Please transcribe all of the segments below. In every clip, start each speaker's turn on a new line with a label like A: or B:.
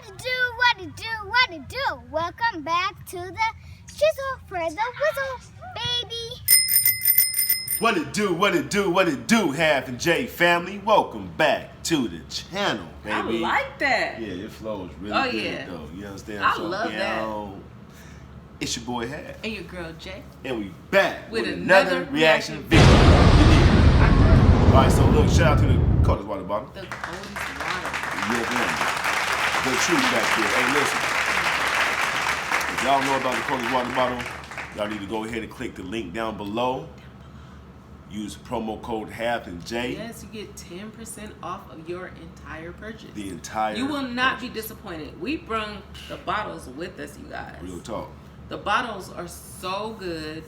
A: What it do? Welcome back to the Chisel for the Whistle, baby.
B: What it do, Half and J family? Welcome back to the channel, baby.
C: I like that.
B: Yeah, it flows really good,
C: yeah.
B: though. You understand?
C: I love that.
B: It's your boy Half.
C: And your girl Jay.
B: And we back with another reaction
C: video.
B: video. Alright, so look, shout out to the coldest water bottle.
C: The coldest water.
B: Yeah, the truth back there. Hey, listen. If y'all know about the coldest water bottle, y'all need to go ahead and click the link down below. Use promo code Half and J.
C: Yes, you get 10% off of your entire purchase.
B: The entire
C: You will not
B: purchase.
C: be disappointed. We brung the bottles with us, you guys.
B: Real talk.
C: The bottles are so good,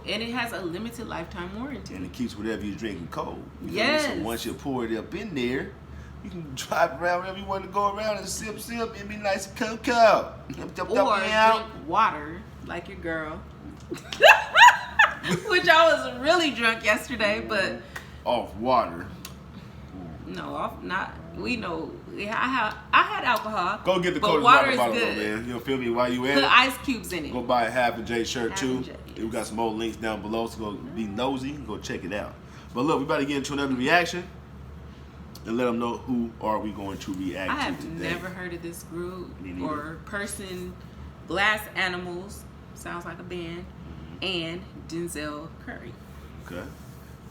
C: and it has a limited lifetime warranty.
B: And it keeps whatever you're drinking cold. You feel me?
C: Yes.
B: So once you pour it up in there, you can drive around wherever you want to go around and sip and be nice and cold.
C: Or drink water like your girl. Which I was really drunk yesterday, but
B: off water.
C: no, not. We know. I had alcohol.
B: Go get the
C: but
B: coldest
C: water
B: water bottle,
C: is
B: though,
C: good.
B: man. You feel me? While you at
C: Put
B: it,
C: ice cubes in it.
B: go buy a Half and J shirt
C: Half
B: too.
C: and J, yes.
B: We got some more links down below, so go be nosy. Go check it out. But look, we about to get into another reaction and let them know who are we going to react
C: I
B: to
C: have
B: today.
C: never heard of this group
B: Me neither.
C: or person. Glass Animals sounds like a band, and Denzel Curry.
B: Okay.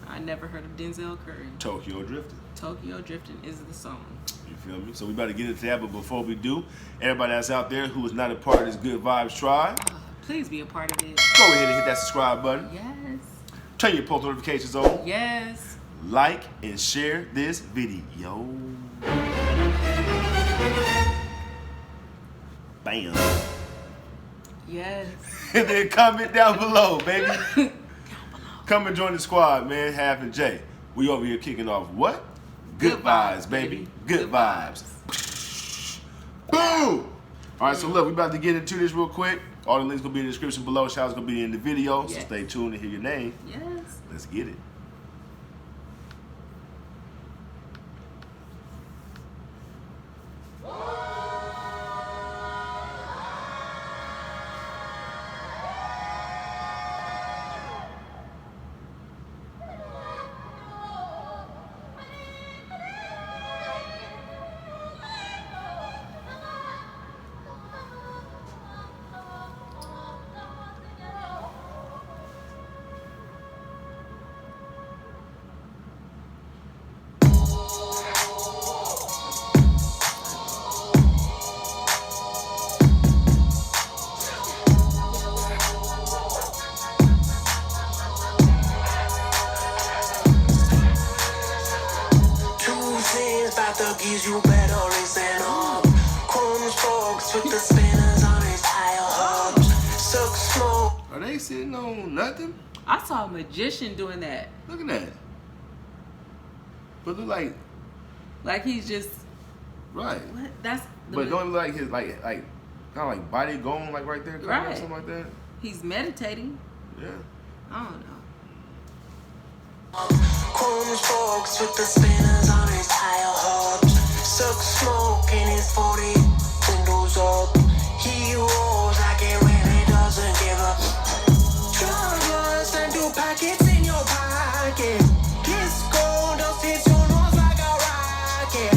C: I never heard of Denzel Curry.
B: Tokyo Drifting.
C: Tokyo Drifting is the song.
B: You feel me? So we about to get into that, but before we do, everybody that's out there who is not a part of this Good Vibes tribe,
C: Please be a part of it.
B: go ahead and hit that subscribe button.
C: Yes.
B: Turn your post notifications on.
C: Yes.
B: Like and share this video. Bam.
C: Yes.
B: And then comment down below, baby. Come and join the squad, man. Half and J. We over here kicking off what? Good vibes, baby. Good vibes. Boom! Alright, so look, we about to get into this real quick. All the links gonna be in the description below. Shout's gonna be in the video, so
C: Yes.
B: stay tuned to hear your name.
C: Yes.
B: Let's get it.
D: Gives you better listen up. Chrome spokes with the spinners on his tire hubs. Suck smoke.
B: Are they sitting on nothing?
C: I saw a magician doing that.
B: Look at that. But look
C: Like he's just
B: right.
C: what? That's the
B: But don't look like his like kind of like body going like right there, kind of
C: Right.
B: something like that.
C: he's meditating.
B: Yeah.
C: I don't know.
D: Chrome spokes with the spinners on his tire hubs. Suck smoke in his 40. Windows up. He rolls like it really doesn't give up. Drugs and do pockets in your pocket. Kiss gold dust hits your nose like a rocket.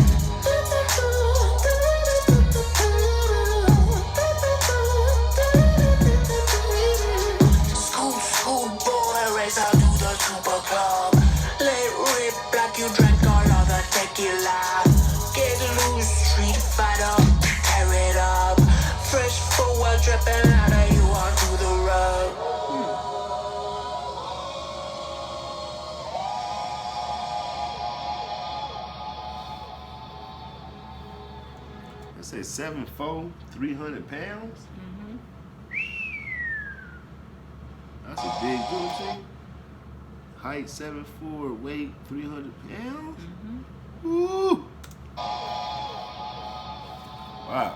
D: Scoot, scoot, boy, race out to the super club. Let rip like you drank all of the tequila. Get loose, street fighter, tear it up. Fresh forward, dripping out of you onto the rug.
B: They say 7'4", 300 pounds. That's a big dude, see? Height 7'4", weight 300 pounds. Woo! Wow.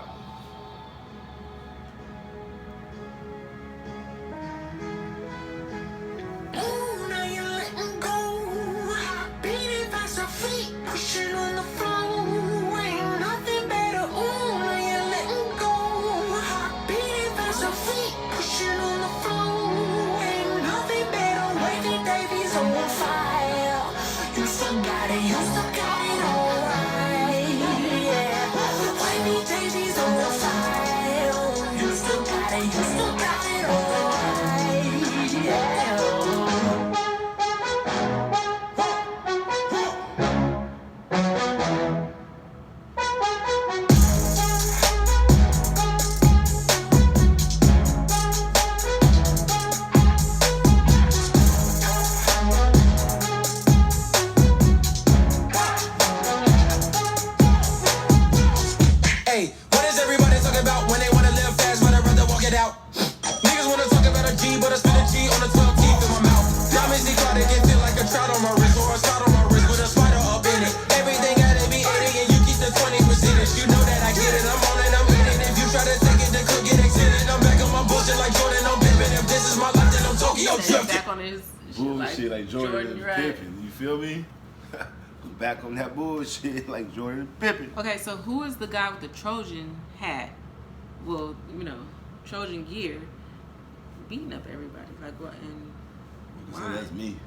D: Ooh, now you're letting go. Beating fast, your feet pushing on the floor. Ain't nothing better. Ooh, now you're letting Hey, what is everybody talking about when they wanna live fast, but I'd rather walk it out? Niggas wanna talk about a G, but I spit a G on the 12 teeth in my mouth. Diamonds declawed, can feel like a trout on my wrist or a spot on my wrist with a spider up in it. Everything gotta be 80 and you keep the 20 percentage. You know that I get it, I'm on it, I'm in it. If you try to take it, then could get extended. I'm back on my bullshit like Jordan, I'm pimping. If this is my life, then I'm Tokyo drifting.
C: Back on his
B: Bullshit like Jordan and
C: right.
B: Pippen. You feel me? Back on that bullshit like Jordan and Pippen.
C: Okay, so who is the guy with the Trojan hat? Well, you know, Trojan gear, beating up everybody. Like what? And
B: So
C: why?
B: that's me.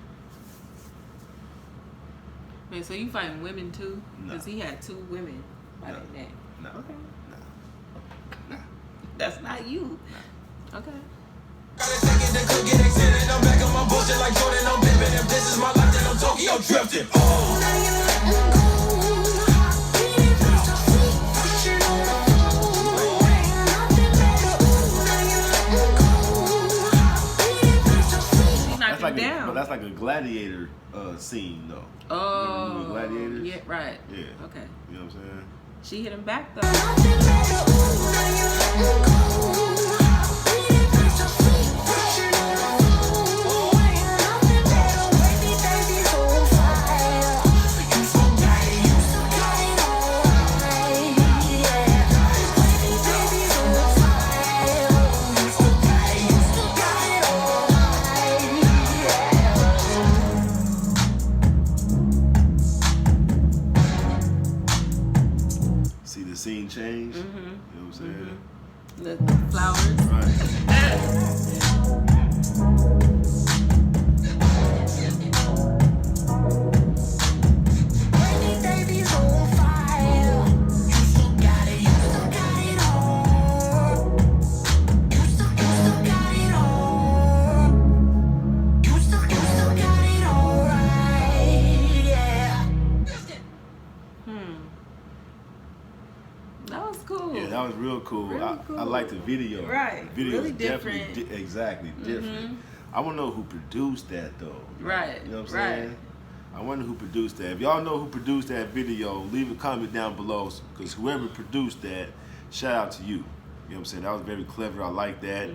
C: Man, so you fighting women too?
B: No.
C: Because he had 2 women by
B: No.
C: that name.
B: No.
C: Okay.
B: No.
C: That's not you. Okay.
D: Gotta take it, then could get extended. I'm back on my bullshit like Jordan, I'm pimping. If this is my life, then I'm Tokyo drifting. Oh.
C: He knocked
B: That's like
C: him down.
B: but that's like a gladiator scene though.
C: Oh.
B: Remember Gladiators?
C: Yeah, right.
B: Yeah.
C: Okay.
B: You know what I'm saying?
C: She hit him back though.
B: See the scene change?
C: Mm-hmm.
B: You know what I'm saying?
C: The flowers.
B: Right.
C: That was cool.
B: Yeah, that was real cool.
C: Really
B: I
C: cool.
B: like the video.
C: Right.
B: The video
C: Really
B: is definitely
C: different.
B: exactly different. I want to know who produced that though.
C: Right.
B: You know what I'm
C: Right.
B: saying? I wonder who produced that. If y'all know who produced that video, leave a comment down below because whoever produced that, shout out to you. You know what I'm saying? That was very clever. I like that.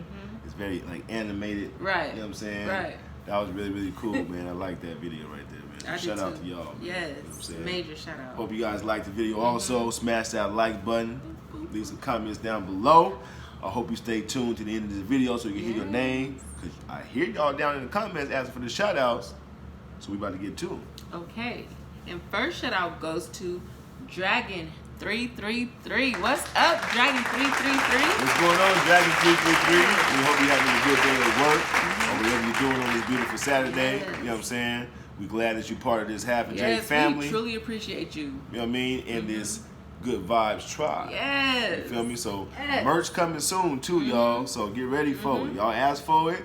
B: It's very like animated.
C: Right.
B: You know what I'm saying?
C: Right.
B: That was really, really cool, man. I like that video right there, man.
C: I
B: Shout
C: did
B: out
C: too.
B: to y'all. Man.
C: Yes.
B: You know what I'm saying?
C: Major shout out.
B: Hope you guys liked the video. Also, smash that like button. Leave some comments down below. I hope you stay tuned to the end of this video so you can hear your name. Because I hear y'all down in the comments asking for the shout outs. So we about to get to them.
C: Okay. And first shout out goes to Dragon333. What's up, Dragon333?
B: What's going on, Dragon333? We hope you're having a good day at work or whatever you're doing on this beautiful Saturday.
C: Yes.
B: You know what I'm saying? We're glad that you're part of this Half and J
C: Yes,
B: family.
C: we truly appreciate you.
B: You know what I mean? And this Good Vibes Tribe.
C: Yes.
B: You feel me? So
C: Yes.
B: merch coming soon too, y'all. So get ready for it. Y'all asked for it.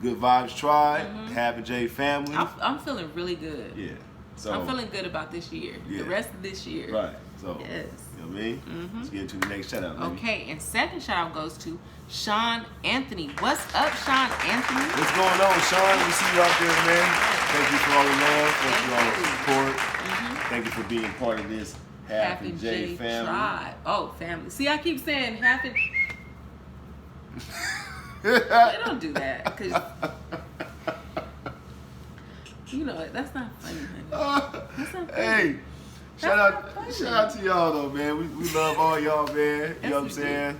B: Good Vibes Tribe, Half and J family.
C: I'm feeling really good.
B: Yeah. So
C: I'm feeling good about this year.
B: Yeah.
C: The rest of this year.
B: right. So
C: Yes.
B: you know what I mean? Let's get into the next shout out, baby.
C: Okay, and second shout out goes to Sean Anthony. What's up, Sean Anthony?
B: What's going on, Sean? We see you out there, man. Thank you for all the love. Thank you for all the support. Thank you for being part of this Half and J family.
C: Tribe. Oh, family. See, I keep saying Half and They don't do that because you know that's not funny, honey. That's not funny.
B: Hey, shout out to y'all though, man. We love all y'all, man. You
C: Yes,
B: know what I'm
C: we do.
B: saying?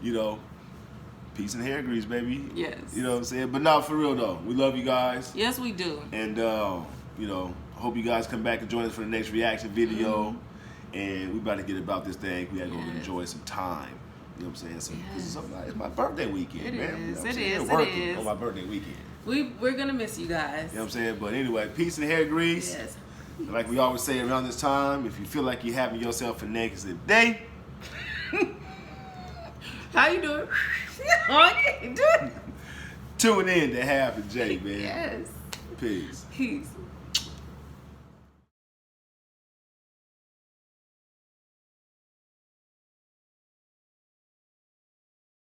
B: You know, peace and hair grease, baby.
C: Yes.
B: You know what I'm saying? But not for real though. We love you guys.
C: Yes, we do.
B: And you know, hope you guys come back and join us for the next reaction video. And we about to get about this thing. We gotta go
C: Yes.
B: enjoy some time. You know what I'm saying? So
C: Yes.
B: it's my birthday weekend,
C: It
B: man.
C: is,
B: You know what I'm
C: it
B: saying?
C: is, it
B: Working
C: is.
B: on my birthday weekend.
C: We're gonna miss you guys.
B: You know what I'm saying? But anyway, peace and hair grease.
C: Yes.
B: And like we always say around this time, if you feel like you're having yourself a negative day,
C: How you doing? Oh, I can't do it.
B: tune in to Half and J, man.
C: Yes.
B: Peace.
C: Peace.